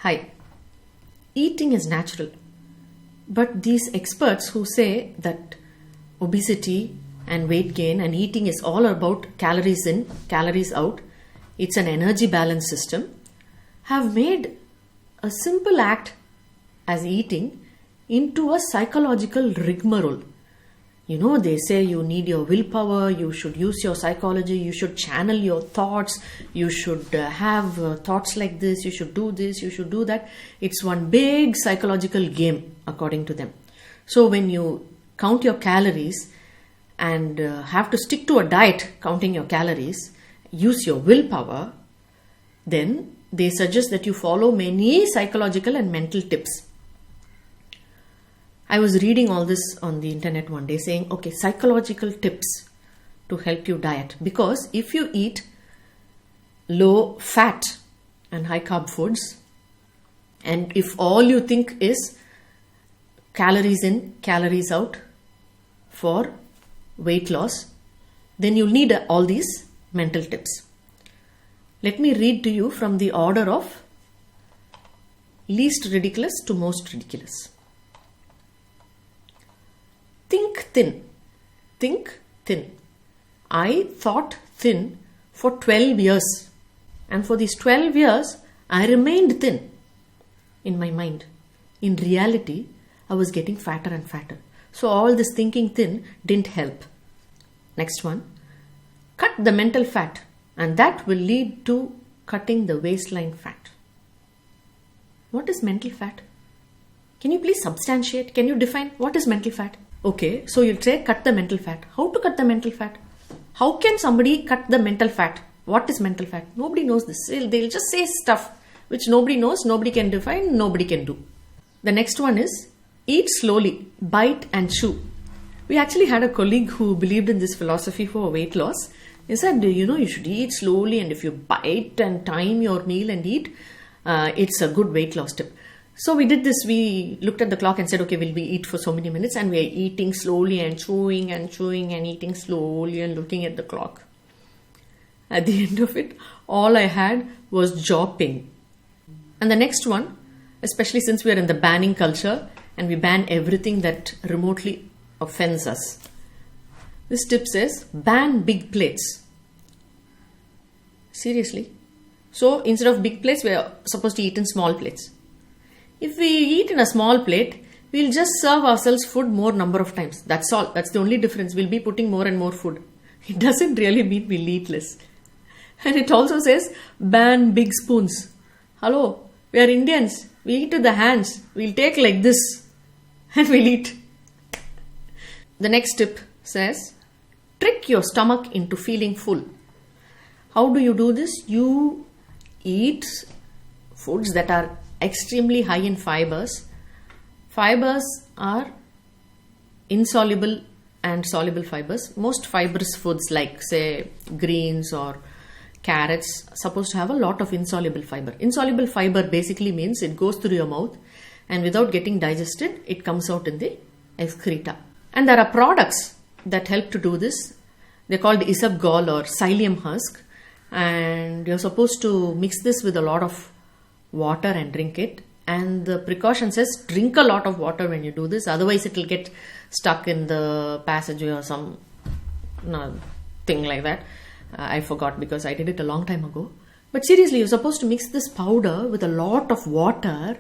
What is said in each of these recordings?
Hi. Eating is natural. But these experts who say that obesity and weight gain and eating is all about calories in, calories out, it's an energy balance system, have made a simple act as eating into a psychological rigmarole. You know, they say you need your willpower, you should use your psychology, you should channel your thoughts, you should have thoughts like this, you should do this, you should do that. It's one big psychological game, according to them. So when you count your calories and have to stick to a diet counting your calories, use your willpower, then they suggest that you follow many psychological and mental tips. I was reading all this on the internet one day saying, okay, psychological tips to help you diet. Because if you eat low fat and high carb foods, and if all you think is calories in, calories out for weight loss, then you'll need all these mental tips. Let me read to you from the order of least ridiculous to most ridiculous. Think thin. Think thin. I thought thin for 12 years. And for these 12 years, I remained thin in my mind. In reality, I was getting fatter and fatter. So all this thinking thin didn't help. Next one. Cut the mental fat. And that will lead to cutting the waistline fat. What is mental fat? Can you please substantiate? Can you define what is mental fat? Okay, so you'll say cut the mental fat. How to cut the mental fat? How can somebody cut the mental fat? What is mental fat? Nobody knows this. They'll just say stuff which nobody knows, nobody can define, nobody can do. The next one is eat slowly, bite and chew. We actually had a colleague who believed in this philosophy for weight loss. He said, you should eat slowly, and if you bite and time your meal and eat, it's a good weight loss tip. So we did this. We looked at the clock and said, okay, we'll be eat for so many minutes, and we are eating slowly and chewing and eating slowly and looking at the clock. At the end of it, all I had was jaw pain. And the next one, especially since we are in the banning culture and we ban everything that remotely offends us. This tip says, ban big plates. Seriously. So instead of big plates, we are supposed to eat in small plates. If we eat in a small plate, we'll just serve ourselves food more number of times. That's all. That's the only difference. We'll be putting more and more food. It doesn't really mean we'll eat less. And it also says, ban big spoons. Hello, we are Indians. We eat with the hands. We'll take like this and we'll eat. The next tip says, trick your stomach into feeling full. How do you do this? You eat foods that are extremely high in fibers. Fibers are insoluble and soluble fibers. Most fibrous foods like say greens or carrots supposed to have a lot of insoluble fiber. Insoluble fiber basically means it goes through your mouth and without getting digested, it comes out in the excreta. And there are products that help to do this. They're called isabgol or psyllium husk, and you're supposed to mix this with a lot of water and drink it. And the precaution says drink a lot of water when you do this, otherwise it will get stuck in the passageway or some thing like that. I forgot because I did it a long time ago. But seriously, you're supposed to mix this powder with a lot of water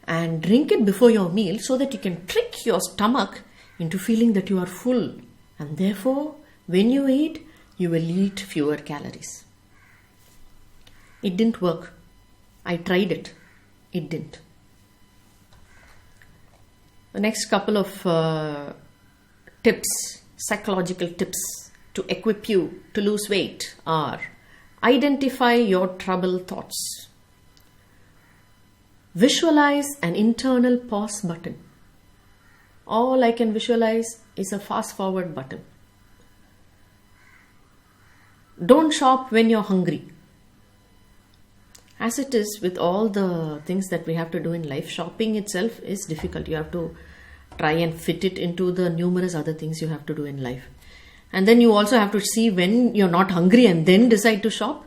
and drink it before your meal so that you can trick your stomach into feeling that you are full, and therefore when you eat, you will eat fewer calories. It didn't work. I tried it. It didn't. The next couple of tips, psychological tips to equip you to lose weight are: identify your trouble thoughts. Visualize an internal pause button. All I can visualize is a fast forward button. Don't shop when you're hungry. As it is with all the things that we have to do in life, shopping itself is difficult. You have to try and fit it into the numerous other things you have to do in life. And then you also have to see when you're not hungry and then decide to shop.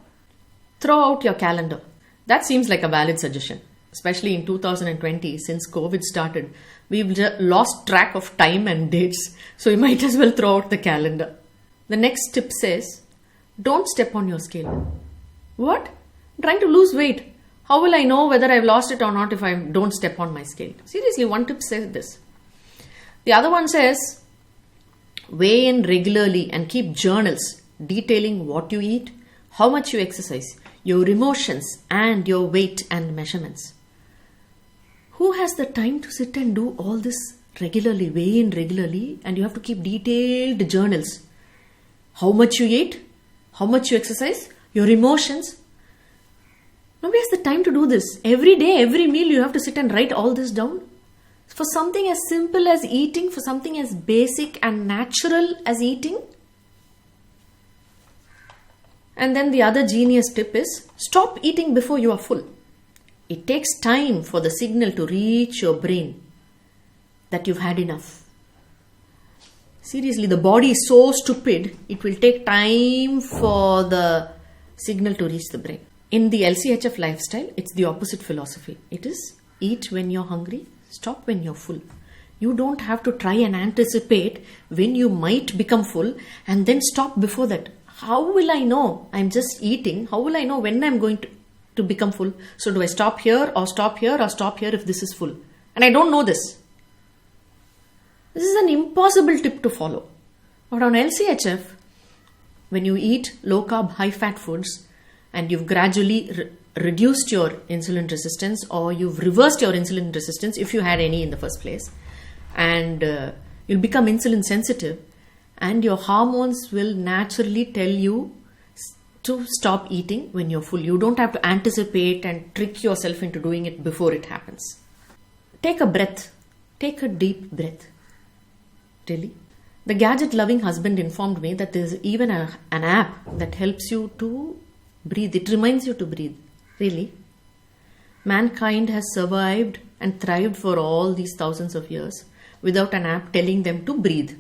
Throw out your calendar. That seems like a valid suggestion. especially in 2020, since COVID started, we've lost track of time and dates. So you might as well throw out the calendar. The next tip says, don't step on your scale. What? I'm trying to lose weight. How will I know whether I've lost it or not if I don't step on my scale? Seriously, one tip says this. The other one says, weigh in regularly and keep journals detailing what you eat, how much you exercise, your emotions, and your weight and measurements. Who has the time to sit and do all this regularly, weigh in regularly, and you have to keep detailed journals? How much you eat, how much you exercise, your emotions. Nobody has the time to do this. Every day, every meal, you have to sit and write all this down. For something as simple as eating, for something as basic and natural as eating. And then the other genius tip is, stop eating before you are full. It takes time for the signal to reach your brain that you've had enough. Seriously, the body is so stupid, it will take time for the signal to reach the brain. In the LCHF lifestyle, it's the opposite philosophy. It is eat when you're hungry, stop when you're full. You don't have to try and anticipate when you might become full and then stop before that. How will I know I'm just eating? How will I know when I'm going to become full? So do I stop here or stop here or stop here if this is full? And I don't know this. This is an impossible tip to follow. But on LCHF, when you eat low carb, high fat foods and you've gradually reduced your insulin resistance or you've reversed your insulin resistance if you had any in the first place, and you'll become insulin sensitive, and your hormones will naturally tell you to stop eating when you're full. You don't have to anticipate and trick yourself into doing it before it happens. Take a breath. Take a deep breath. Really? The gadget-loving husband informed me that there's even an app that helps you to breathe. It reminds you to breathe. Really? Mankind has survived and thrived for all these thousands of years without an app telling them to breathe.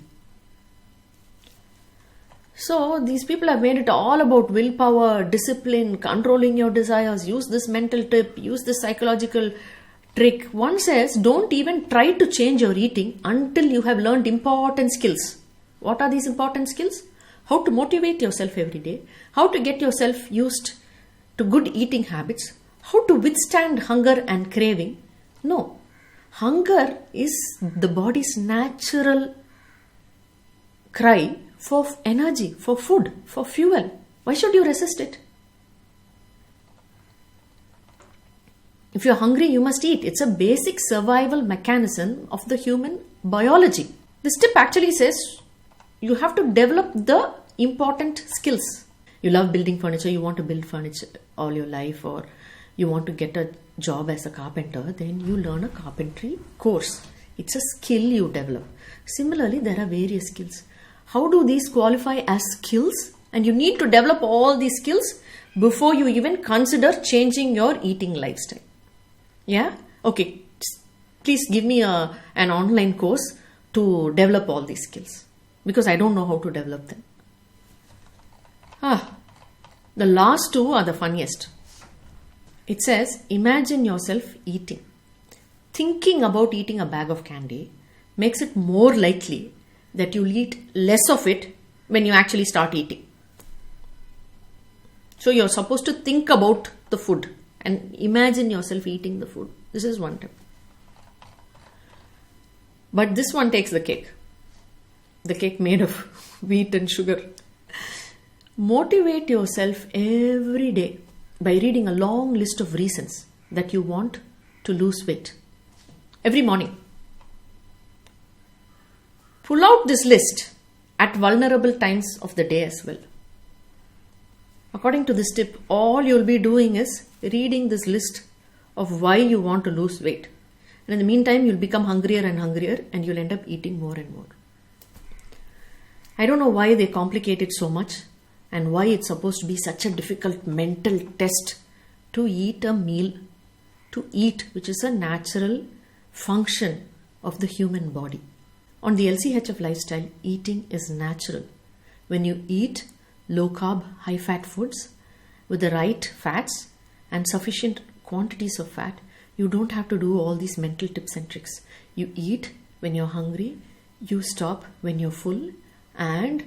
So these people have made it all about willpower, discipline, controlling your desires. Use this mental tip, use this psychological trick. One says, don't even try to change your eating until you have learned important skills. What are these important skills? How to motivate yourself every day, how to get yourself used to good eating habits, how to withstand hunger and craving. No, hunger is the body's natural cry for energy, for food, for fuel. Why should you resist it? If you're hungry, you must eat. It's a basic survival mechanism of the human biology. This tip actually says you have to develop the important skills. You love building furniture, you want to build furniture all your life, or you want to get a job as a carpenter, then you learn a carpentry course. It's a skill you develop. Similarly, there are various skills. How do these qualify as skills? And you need to develop all these skills before you even consider changing your eating lifestyle. Yeah? Okay. Please give me an online course to develop all these skills, because I don't know how to develop them. The last two are the funniest. It says, imagine yourself eating. Thinking about eating a bag of candy makes it more likely that you'll eat less of it when you actually start eating. So you're supposed to think about the food and imagine yourself eating the food. This is one tip. But this one takes the cake. The cake made of wheat and sugar. Motivate yourself every day by reading a long list of reasons that you want to lose weight. Every morning. Pull out this list at vulnerable times of the day as well. According to this tip, all you'll be doing is reading this list of why you want to lose weight. And in the meantime, you'll become hungrier and hungrier and you'll end up eating more and more. I don't know why they complicate it so much and why it's supposed to be such a difficult mental test to eat a meal, to eat, which is a natural function of the human body. On the LCHF lifestyle, eating is natural. When you eat low carb, high fat foods with the right fats and sufficient quantities of fat, You don't have to do all these mental tips and tricks. You eat when you're hungry, you stop when you're full, and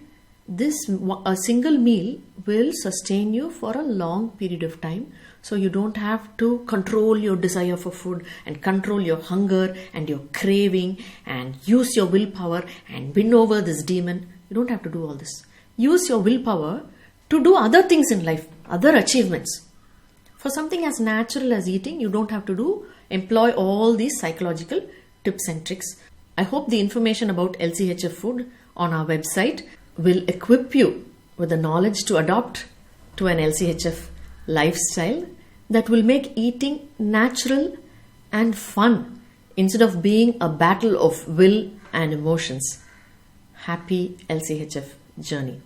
a single meal will sustain you for a long period of time. So you don't have to control your desire for food and control your hunger and your craving and use your willpower and win over this demon. You don't have to do all this. Use your willpower to do other things in life, other achievements. For something as natural as eating, you don't have to employ all these psychological tips and tricks. I hope the information about LCHF food on our website will equip you with the knowledge to adopt to an LCHF lifestyle that will make eating natural and fun instead of being a battle of will and emotions. Happy LCHF journey.